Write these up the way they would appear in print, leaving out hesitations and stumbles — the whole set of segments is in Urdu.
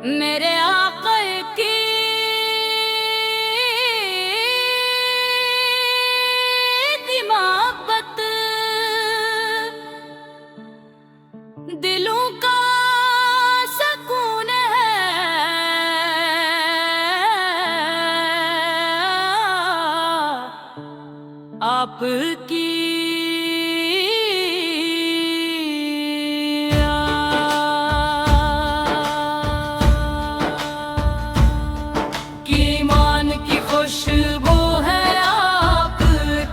میرے آقا کی محبت دلوں کا سکون ہے، آپ کی ایمان کی خوشبو ہے، آپ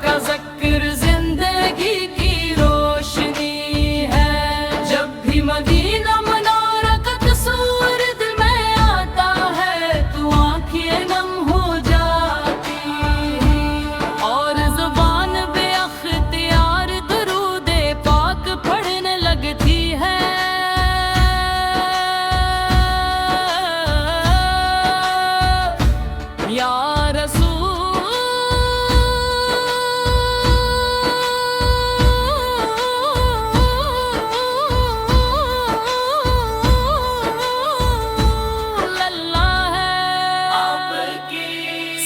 کا ذکر زندگی کی روشنی ہے۔ جب بھی مدینہ منورہ کا تصور دل میں آتا ہے تو آنکھیں نم ہو جاتی اور زبان بے اختیار درود پاک پڑھنے لگتی ہے۔ یا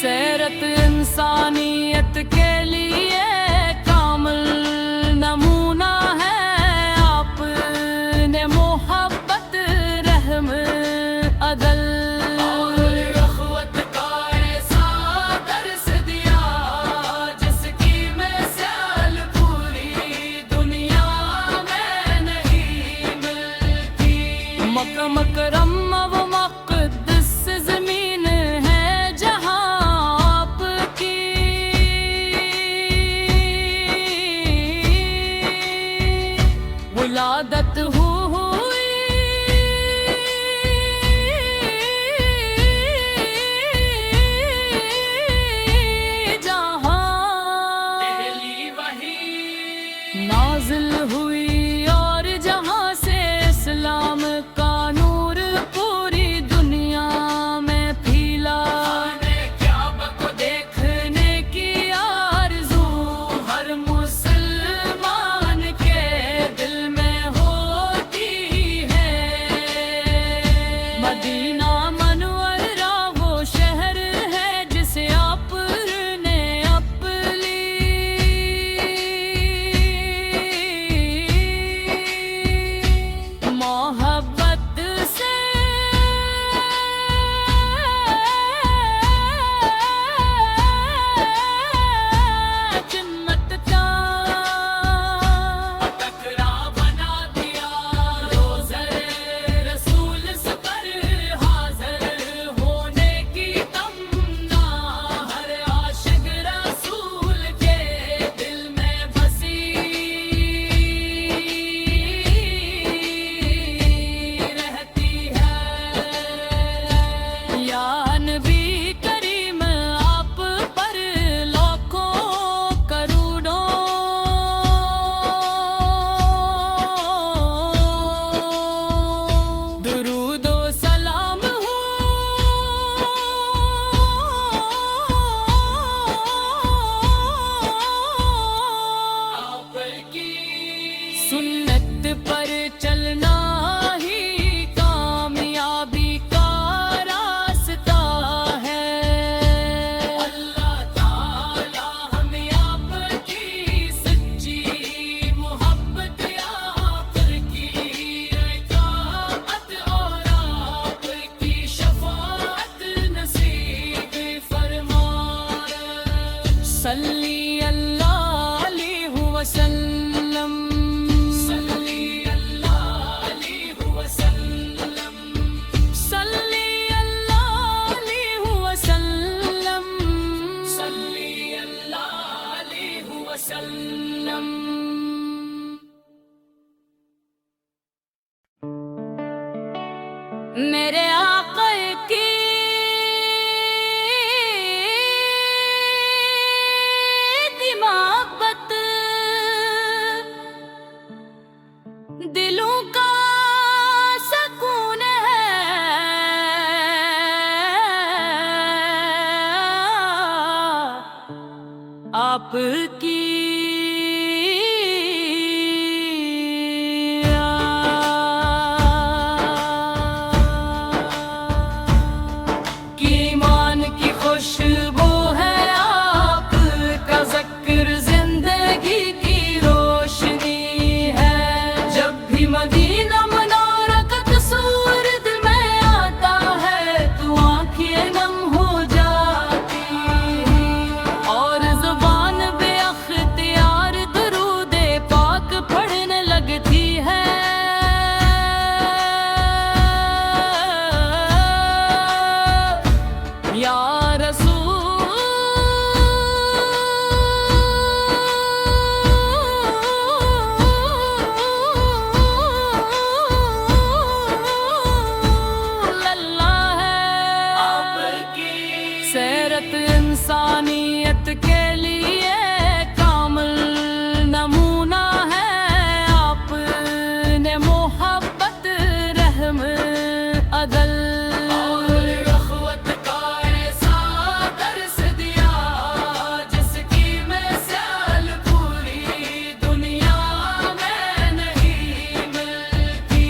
سیرت انسانیت کے لیے کامل نمونہ ہے، آپ نے محبت، رحم، عدل اور رحمت کا ایسا درس دیا جس کی مثال پوری دنیا میں نہیں ملتی۔ مکہ مکرم و مقدس زمین ہے جہاں آپ کی ولادت ہوئی۔ جہاں پہلی وحی نازل ہوئی اور جہاں سے اسلام کا نور پوری دنیا میں پھیلا۔ کعبہ کو دیکھنے کی آرزو ہر مسلمان کے دل میں ہوتی ہے۔ مدینہ منورہ وہ شہر ہے جسے آپ نے اپنی محبت سے جنت کا ٹکرا بنا دیا۔ روزہ رسول سے پر حاضر ہونے کی تمنا ہر عاشق رسول کے دل میں بسی رہتی ہے۔ یا نبی کریم آپ پر لاکھوں کروڑوں درود و سلام ہو۔ آپ کی سنت پر چلنا ہی کامیابی کا راستہ ہے۔ اللہ تعالی ہمیں آپ کی سچی محبت، آپ کی اطاعت اور آپ کی شفاعت نصیب فرمائے۔ صلی اللہ علیہ وسلم، صلی اللہ علیہ وسلم، صلی اللہ علیہ وسلم، صلی اللہ علیہ وسلم۔ میرے آقا کی محبت دلوں کا سکون ہے، آپ کی رحم عدل اور رحمت کا ایسا درس دیا جس کی مثال پوری دنیا میں نہیں ملتی۔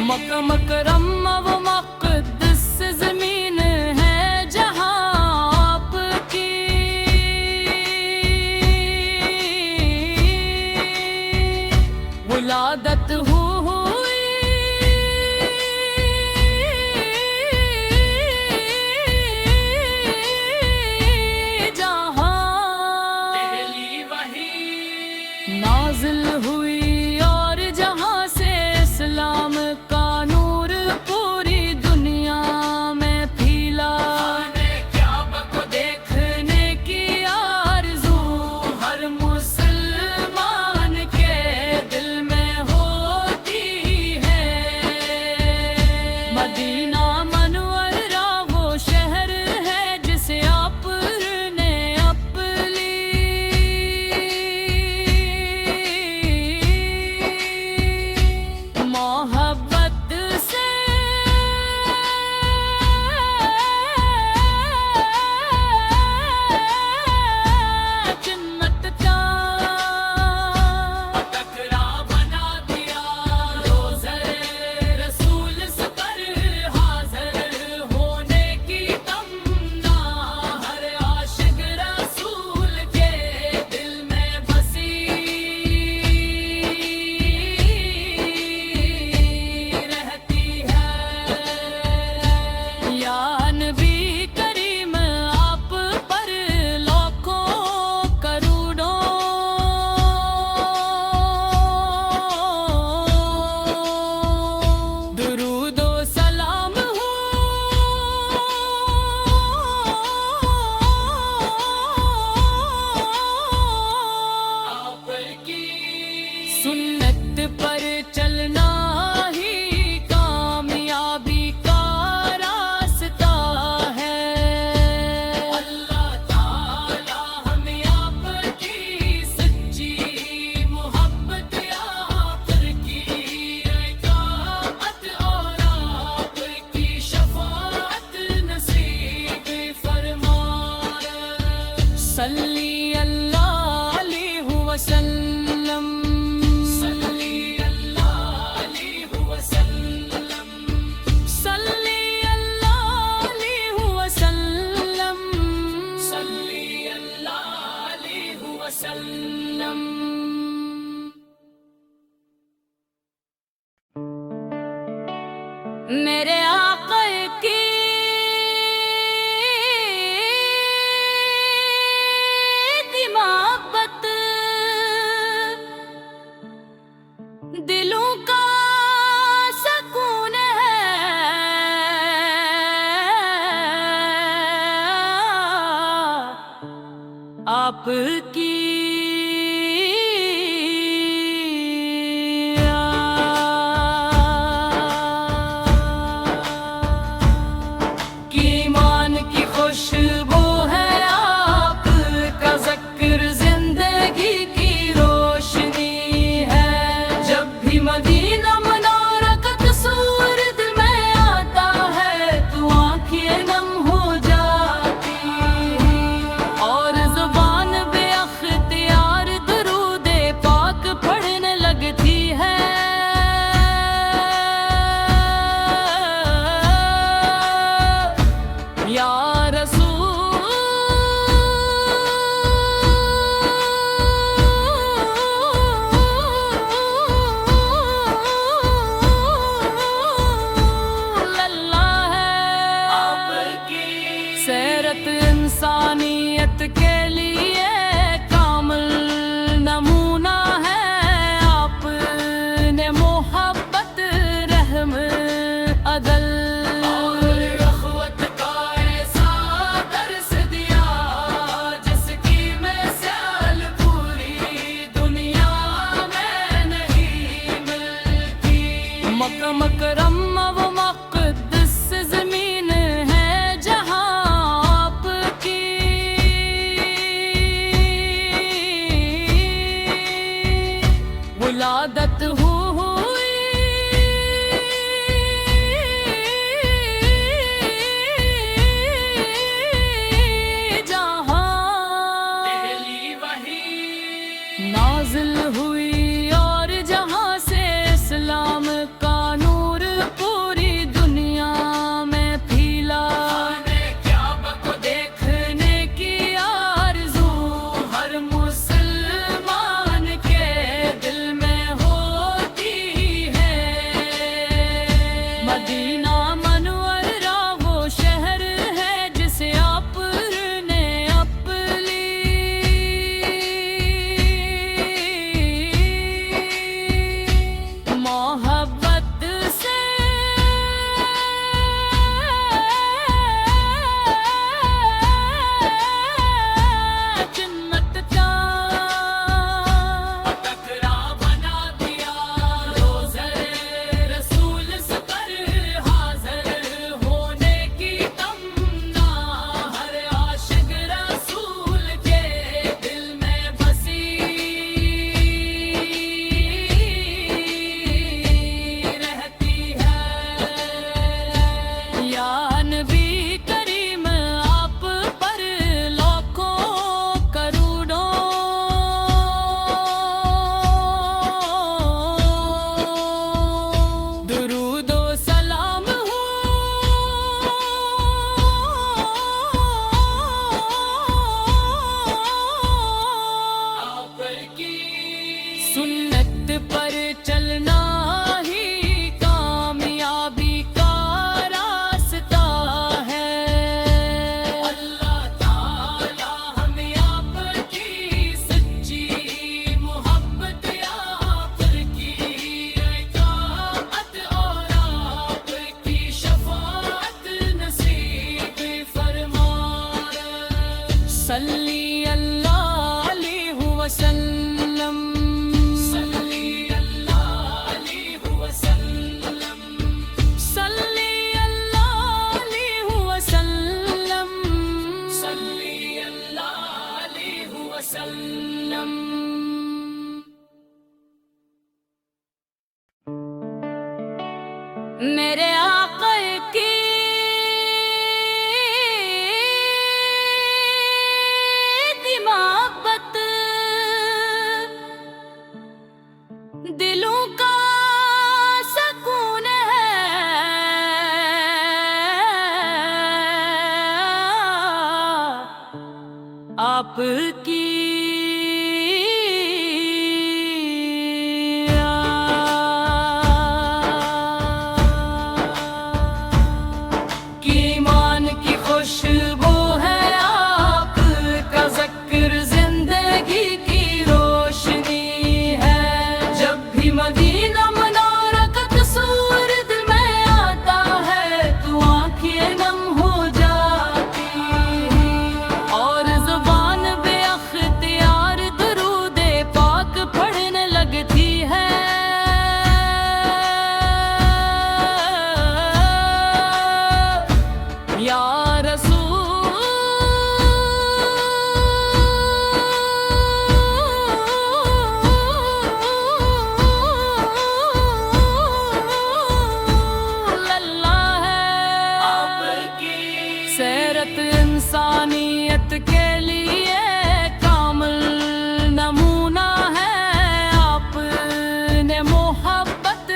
مکہ مکرم و مقدس زمین ہے جہاں آپ کی ولادت ہوئی۔ جہاں پہلی وحی نازل ہوئی اور جہاں سے اسلام کا نور پوری دنیا میں پھیلا۔ کعبہ کو دیکھنے کی آرزو ہر مسلمان کے دل میں ہوتی ہے۔ مدینہ منورہ وہ شہر ہے جسے آپ نے اپنی محبت سے جنت کا ٹکرا بنا دیا۔ روزہ رسول سے پر حاضر ہونے کی تمنا ہر عاشق رسول کے دل میں بسی رہتی ہے۔ یا نبی کریم آپ پر لاکھوں کروڑوں درود و سلام ہو۔ آپ کی سنت پر چلنا ہی کامیابی کا راستہ ہے۔ اللہ تعالی ہمیں آپ کی سچی محبت آپ کی اطاعت اور آپ کی شفاعت نصیب فرمائے۔ صلی اللہ علیہ وسلم، صلی اللہ علیہ وسلم، صلی اللہ علیہ وسلم، صلی اللہ علیہ وسلم۔ میرے آقا کی محبت دلوں کا سکون ہے۔ آپ کی ایمان کی خوشبو ہے آپ کا ذکر زندگی کی روشنی ہے۔ جب بھی مدینہ منورہ کا تصور دل میں آتا ہے تو آنکھیں نم ہو جاتی اور زبان بے اختیار درود پاک پڑھنے لگتی ہے۔ یا رسول اللہ ہے۔ آپ کی سیرت انسانیت کے لیے کامل نمونہ ہے۔ آپ نے محبت رحم عدل اور رحمت کا ایسا درس دیا جس کی مثال پوری دنیا میں نہیں ملتی۔ مکہ مکرم و مقدس زمین ہے جہاں آپ کی ولادت ہوئی۔ مدینہ منورہ وہ شہر ہے جسے آپ نے اپنی محبت سے جنت کا ٹکرا بنا دیا روزہ رسول سے پر حاضر ہونے کی تمنا ہر عاشق رسول کے دل میں بسی رہتی ہے یا نبی کریم آپ پر لاکھوں کروڑوں درود و سلام ہو آپ کی سنت پر چلنا ہی کامیابی کا راستہ ہے اللہ تعالی ہمیں آپ کی سچی محبت آپ کی اطاعت اور آپ کی شفاعت نصیب فرمائے صلی اللہ علیہ وسلم صلی اللہ علیہ وسلم صلی اللہ علیہ وسلم صلی اللہ علیہ وسلم میرے آقا کی محبت دلوں کا سکون ہے آپ کی ایمان کی خوشبو ہے آپ کا ذکر زندگی کی روشنی ہے جب بھی مدینہ منورہ کا تصور دل میں آتا ہے تو آنکھیں نم ہو جاتی اور زبان بے اختیار درود پاک پڑھنے لگتی ہے یا رسول اللہ ہے آپ کی سیرت انسانیت کے لیے کامل نمونہ ہے آپ نے محبت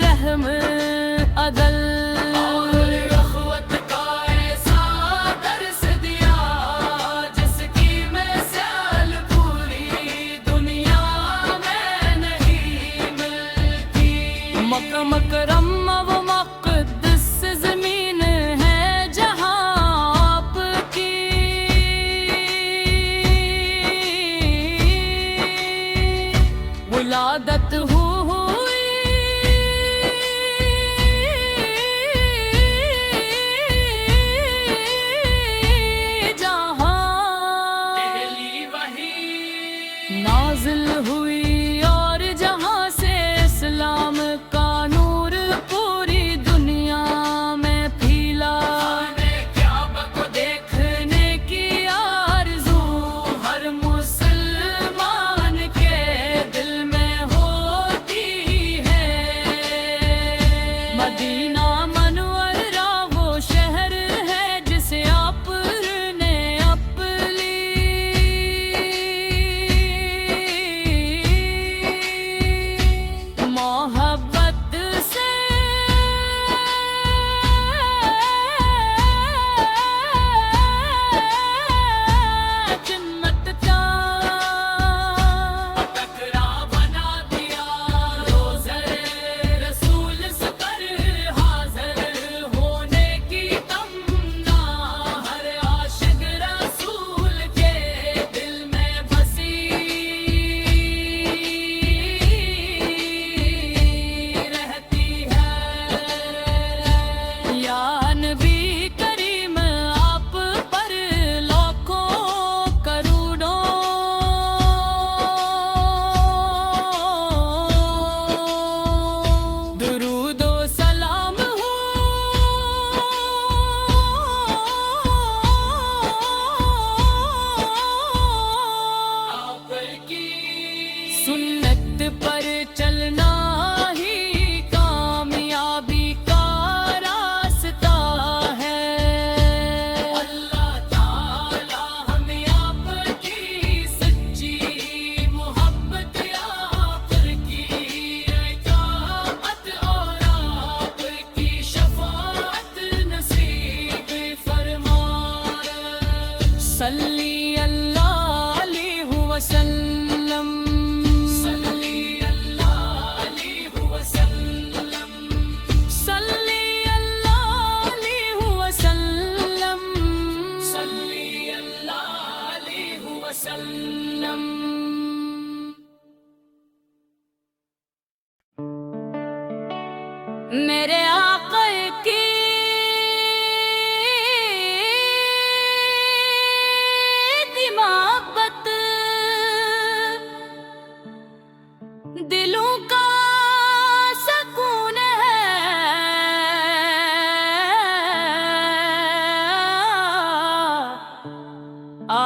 رحم عدل اور اخوت کا ایسا درس دیا جس کی مثال پوری دنیا میں نہیں ملتی مکہ مکرمہ وہ مقدس زمین ہے جہاں آپ کی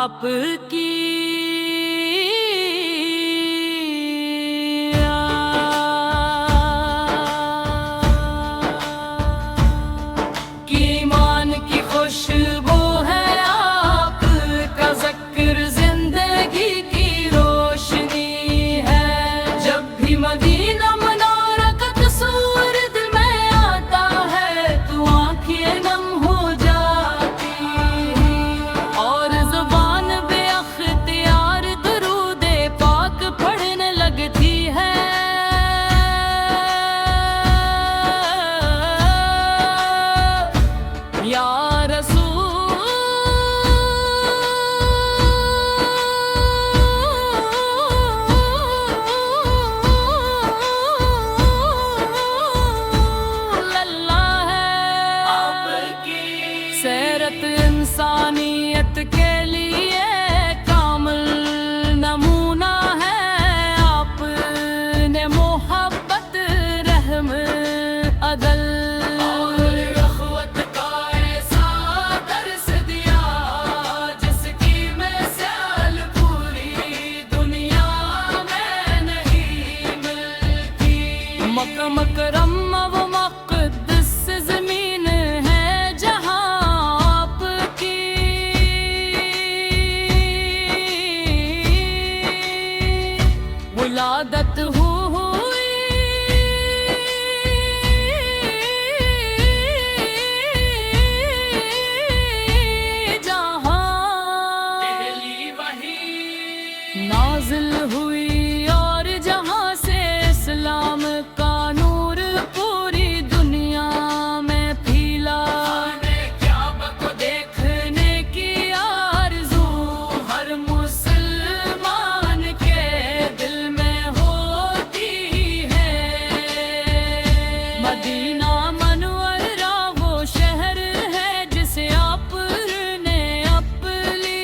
آپ کی ایمان کی خوشبو ہے، آپ کا ذکر زندگی کی روشنی ہے۔ جب بھی مدینہ منورہ کا تصور دل میں آتا ہے تو آنکھیں نم ہو جاتی اور زبان بے اختیار درود پاک پڑھنے لگتی ہے۔ یا رسول اللہ ہے آپ کی سیرت انسانیت کے لیے کامل نمونہ ہے۔ آپ نے محبت، رحم، عدل مکرم و مقدس زمین ہے جہاں آپ کی ولادت ہوئی۔ جہاں پہلی وحی نازل ہوئی اور جہاں سے اسلام کا نور پوری دنیا میں پھیلا۔ کعبہ کو دیکھنے کی آرزو ہر مسلمان کے دل میں ہوتی ہے۔ مدینہ منورہ وہ شہر ہے جسے آپ نے اپنی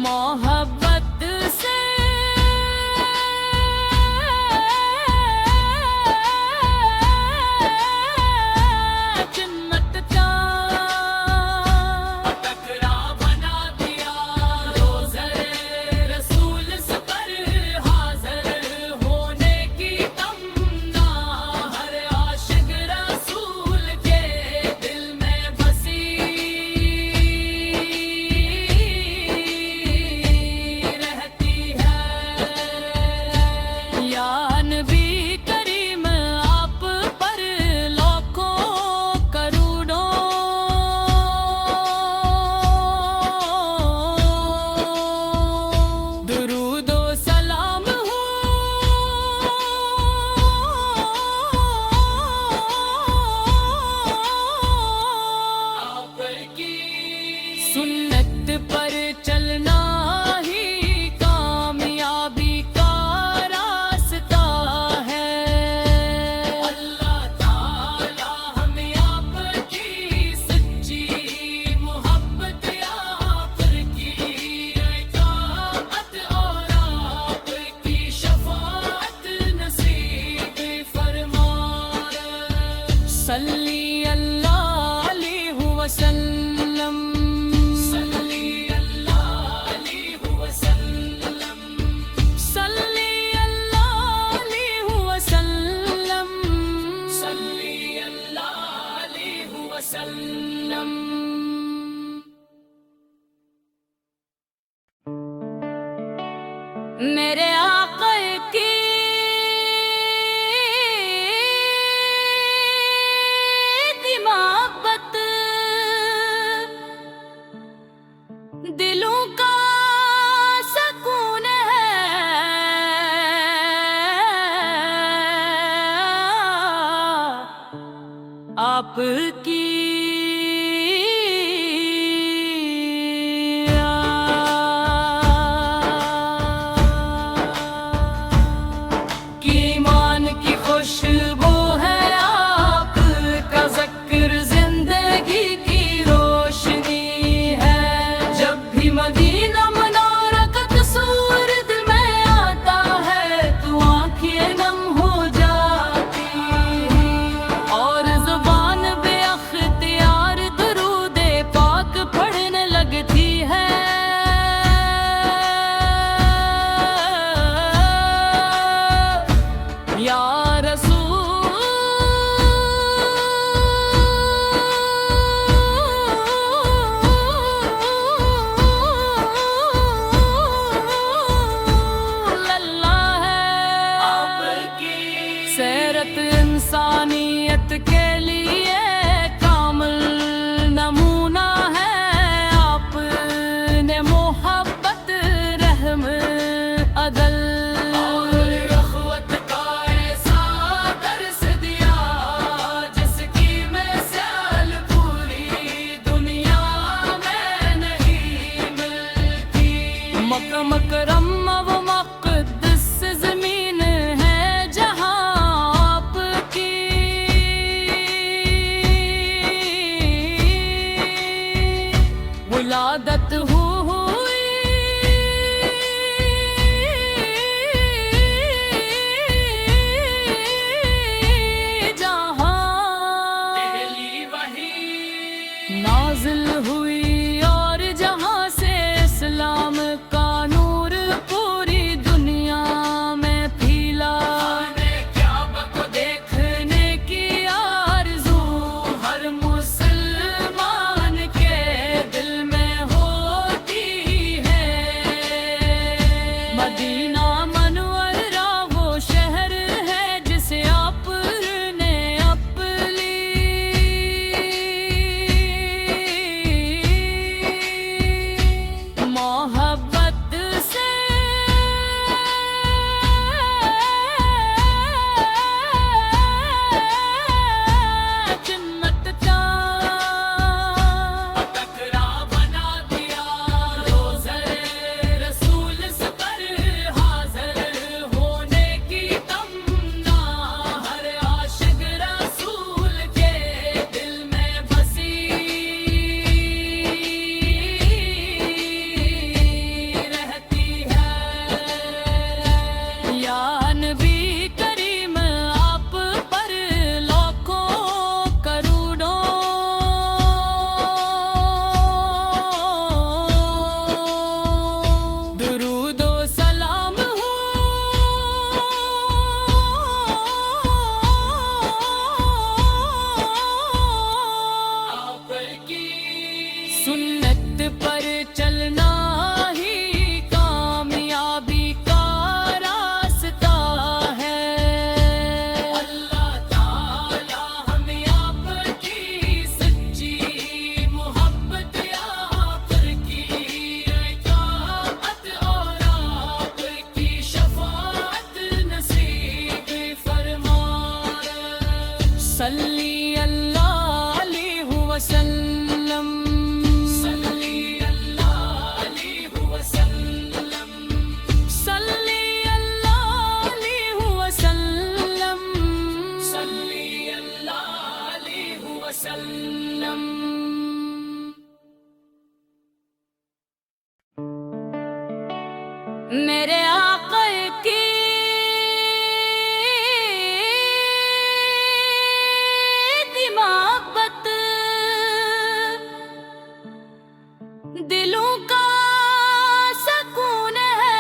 محبت سے جنت کا ٹکرا بنا دیا۔ روزہ رسول سے پر حاضر ہونے کی تمنا ہر عاشق رسول کے دل میں بسی رہتی ہے۔ یا نبی کریم آپ پر لاکھوں کروڑوں درود و سلام ہو۔ آپ کی سنت پر چلنا ہی کامیابی کا راستہ ہے۔ اللہ تعالی ہمیں آپ کی سچی محبت، آپ کی اطاعت اور آپ کی شفاعت نصیب فرمائے۔ صلی اللہ علیہ وسلم، صلی اللہ علیہ وسلم، صلی اللہ علیہ وسلم، صلی اللہ علیہ وسلم۔ میرے آقا کی محبت دلوں کا سکون ہے۔ آپ کی ایمان کی خوشبو ہے، آپ کا ذکر زندگی کی روشنی ہے۔ جب بھی مدینہ منورہ کا تصور دل میں آتا ہے تو آنکھیں نم ہو جاتی اور زبان بے اختیار سیرت انسانیت کے لیے کامل نمونہ ہے آپ نے، محبت رحم عدل اور اخوت کا ایسا درس دیا جس کی مثال پوری دنیا میں نہیں ملتی۔ مکہ مکرم و مقدس زمین ہے جہاں آپ کی ولادت ہوئی، جہاں پہلی وحی نازل ہوئی اور جہاں سے اسلام کا نور پوری دنیا میں پھیلا۔ کعبہ کو دیکھنے کی آرزو ہر مسلمان کے دل میں ہوتی ہے۔ مدینہ منورہ وہ شہر ہے جسے آپ نے اپنی محبت سے جنت کا ٹکرا بنا دیا۔ روزہ رسول پر حاضر ہونے کی تمنا ہر عاشق رسول کے دل میں بسی رہتی ہے۔ یا نبی کریم آپ پر لاکھوں کروڑوں درود و سلام ہو۔ آپ کی سنت پر چلنا ہی کامیابی کا راستہ ہے۔ اللہ تعالی ہمیں آپ کی سچی محبت، آپ کی اطاعت اور آپ کی شفاعت نصیب فرمائے۔ صلی اللہ علیہ وسلم، صلی اللہ علیہ وسلم، صلی اللہ علیہ وسلم، صلی اللہ علیہ وسلم۔ میرے آقا کی محبت دلوں کا سکون ہے،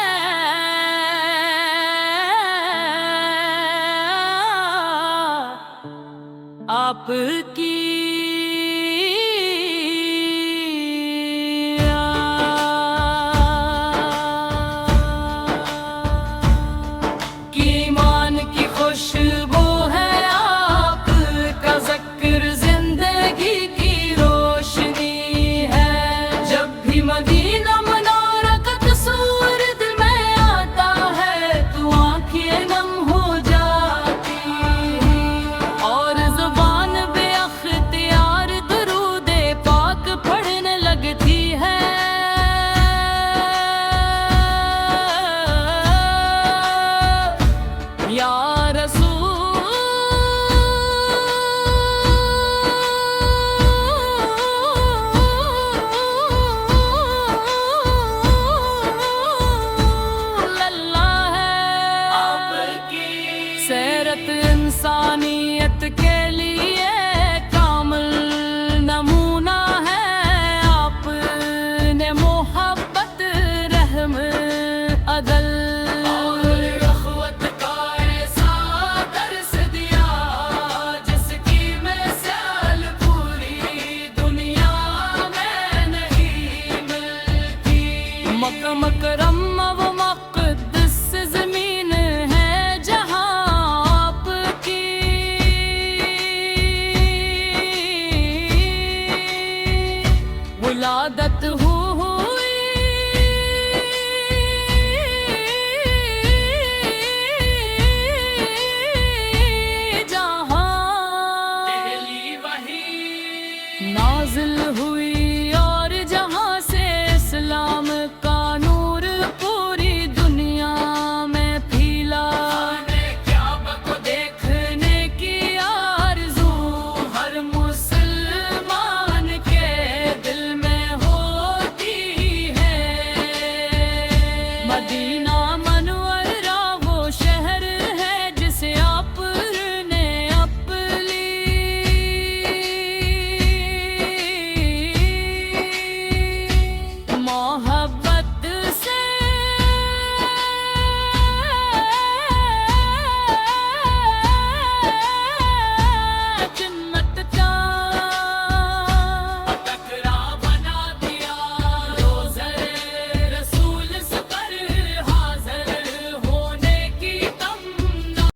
آپ کی ایمان کی خوشبو ہے آپ کا ذکر، زندگی کی روشنی ہے۔ جب بھی مدینہ منورہ کا تصور دل میں آتا ہے تو آنکھیں نم ہو جاتی اور زبان بے اختیار درود پاک پڑھنے لگتی ہے۔ یا رسول اللہ ہے آپ کی سیرت انسانیت کے لیے